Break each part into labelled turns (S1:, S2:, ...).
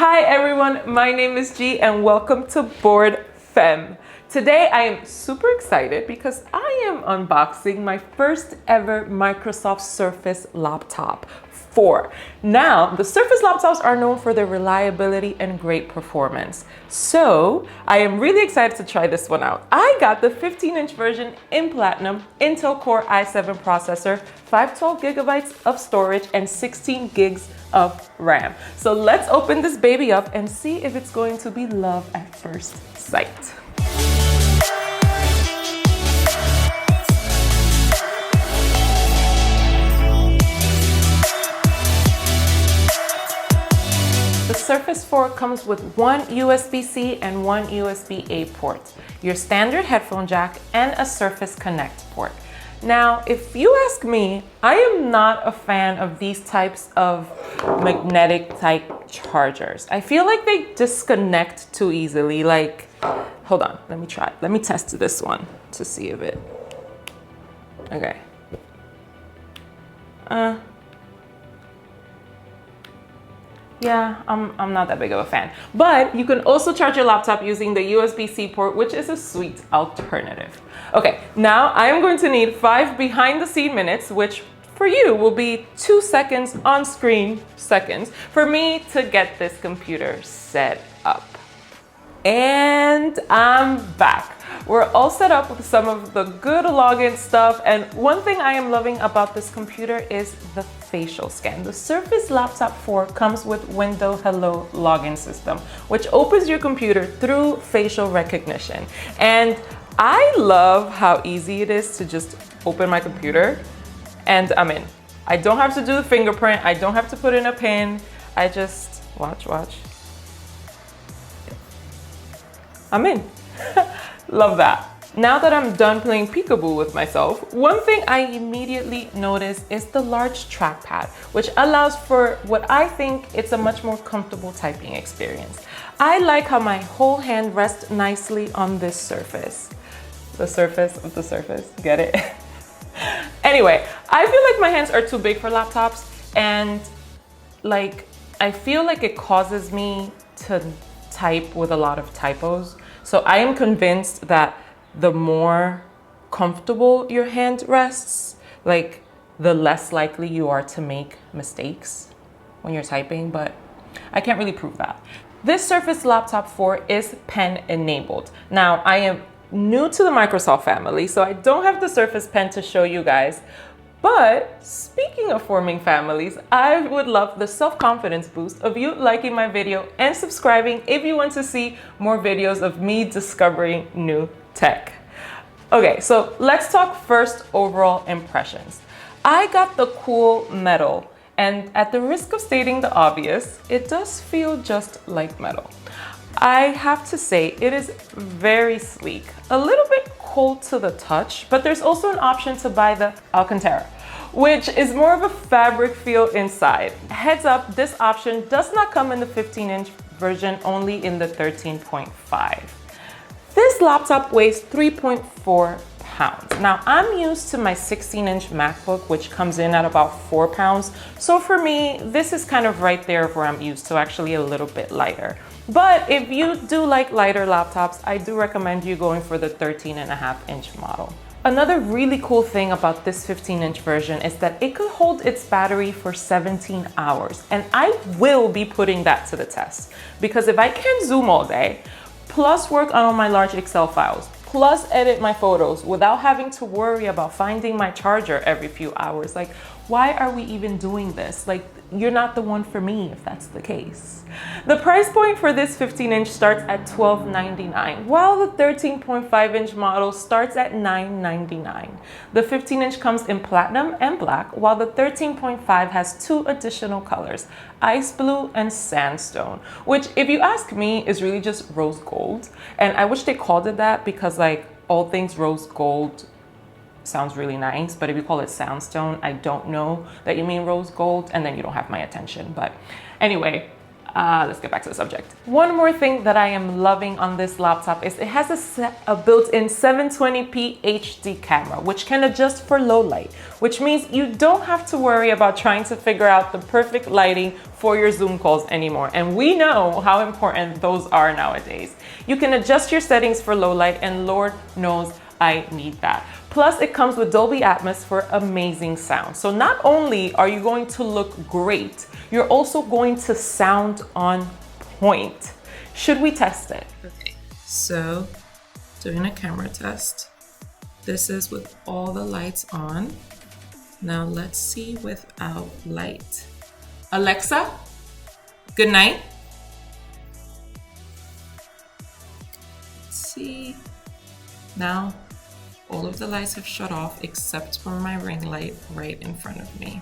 S1: Hi everyone, my name is G and welcome to BooredFemme. Today I am super excited because I am unboxing my first ever Microsoft Surface laptop 4. Now, the Surface laptops are known for their reliability and great performance. So I am really excited to try this one out. I got the 15-inch version in Platinum, Intel Core i7 processor, 512 gigabytes of storage, and 16 gigs of RAM. So let's open this baby up and see if it's going to be love at first sight. The Surface 4 comes with one USB-C and one USB-A port, your standard headphone jack, and a Surface Connect port. Now, if you ask me, I am not a fan of these types of magnetic type chargers. I feel like they disconnect too easily. Like, hold on, let me try. Let me test this one to see if it, okay. Yeah, I'm not that big of a fan. But you can also charge your laptop using the USB-C port, which is a sweet alternative. Okay, now I am going to need 5 behind the scene minutes, which for you will be 2 seconds on screen seconds for me to get this computer set up. And I'm back. We're all set up with some of the good login stuff, and one thing I am loving about this computer is the facial scan. The Surface Laptop 4 comes with Window Hello login system, which opens your computer through facial recognition. And I love how easy it is to just open my computer and I'm in. I don't have to do the fingerprint. I don't have to put in a pin. I just watch. I'm in. Love that. Now that I'm done playing peekaboo with myself, one thing I immediately notice is the large trackpad, which allows for what I think it's a much more comfortable typing experience. I like how my whole hand rests nicely on this surface. The surface of the surface, get it? Anyway, I feel like my hands are too big for laptops, and like, I feel like it causes me to type with a lot of typos. So I am convinced that the more comfortable your hand rests, like the less likely you are to make mistakes when you're typing, but I can't really prove that. This Surface Laptop 4 is pen enabled. Now, I am new to the Microsoft family, so I don't have the Surface Pen to show you guys. But speaking of forming families, I would love the self-confidence boost of you liking my video and subscribing if you want to see more videos of me discovering new tech. Okay, so let's talk first overall impressions. I got the cool metal, and at the risk of stating the obvious, it does feel just like metal. I have to say it is very sleek, a little bit cold to the touch, but there's also an option to buy the Alcantara, which is more of a fabric feel inside. Heads up, this option does not come in the 15-inch version, only in the 13.5. This laptop weighs 3.4 pounds. Now, I'm used to my 16-inch MacBook, which comes in at about 4 pounds. So for me, this is kind of right there where I'm used to, actually a little bit lighter. But if you do like lighter laptops, I do recommend you going for the 13.5-inch model. Another really cool thing about this 15-inch version is that it could hold its battery for 17 hours. And I will be putting that to the test, because if I can Zoom all day, plus work on all my large Excel files, plus edit my photos without having to worry about finding my charger every few hours, like, why are we even doing this? Like, you're not the one for me if that's the case. The price point for this 15-inch starts at $12.99, while the 13.5-inch model starts at $9.99. The 15-inch comes in platinum and black, while the 13.5 has 2 additional colors, ice blue and sandstone, which, if you ask me, is really just rose gold. And I wish they called it that, because like all things rose gold sounds really nice, but if you call it sandstone, I don't know that you mean rose gold, and then you don't have my attention. But anyway, Let's get back to the subject. One more thing that I am loving on this laptop is it has a built-in 720p HD camera, which can adjust for low light, which means you don't have to worry about trying to figure out the perfect lighting for your Zoom calls anymore. And we know how important those are nowadays. You can adjust your settings for low light, and Lord knows I need that. Plus, it comes with Dolby Atmos for amazing sound. So not only are you going to look great, you're also going to sound on point. Should we test it? Okay, so doing a camera test. This is with all the lights on. Now let's see without light. Alexa, good night. Let's see. Now, all of the lights have shut off except for my ring light right in front of me.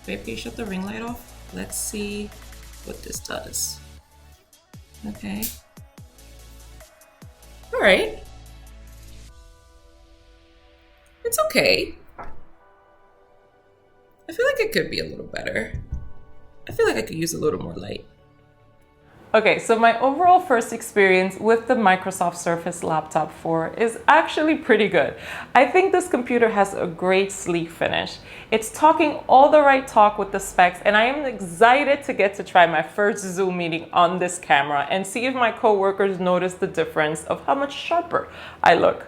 S1: Babe, can you shut the ring light off? Let's see what this does. Okay. All right. It's okay. I feel like it could be a little better. I feel like I could use a little more light. Okay, so my overall first experience with the Microsoft Surface Laptop 4 is actually pretty good. I think this computer has a great sleek finish. It's talking all the right talk with the specs, and I am excited to get to try my first Zoom meeting on this camera and see if my coworkers notice the difference of how much sharper I look.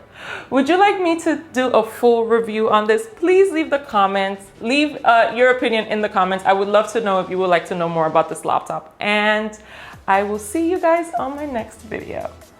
S1: Would you like me to do a full review on this? Please leave the comments. Leave your opinion in the comments. I would love to know if you would like to know more about this laptop. And I will see you guys on my next video.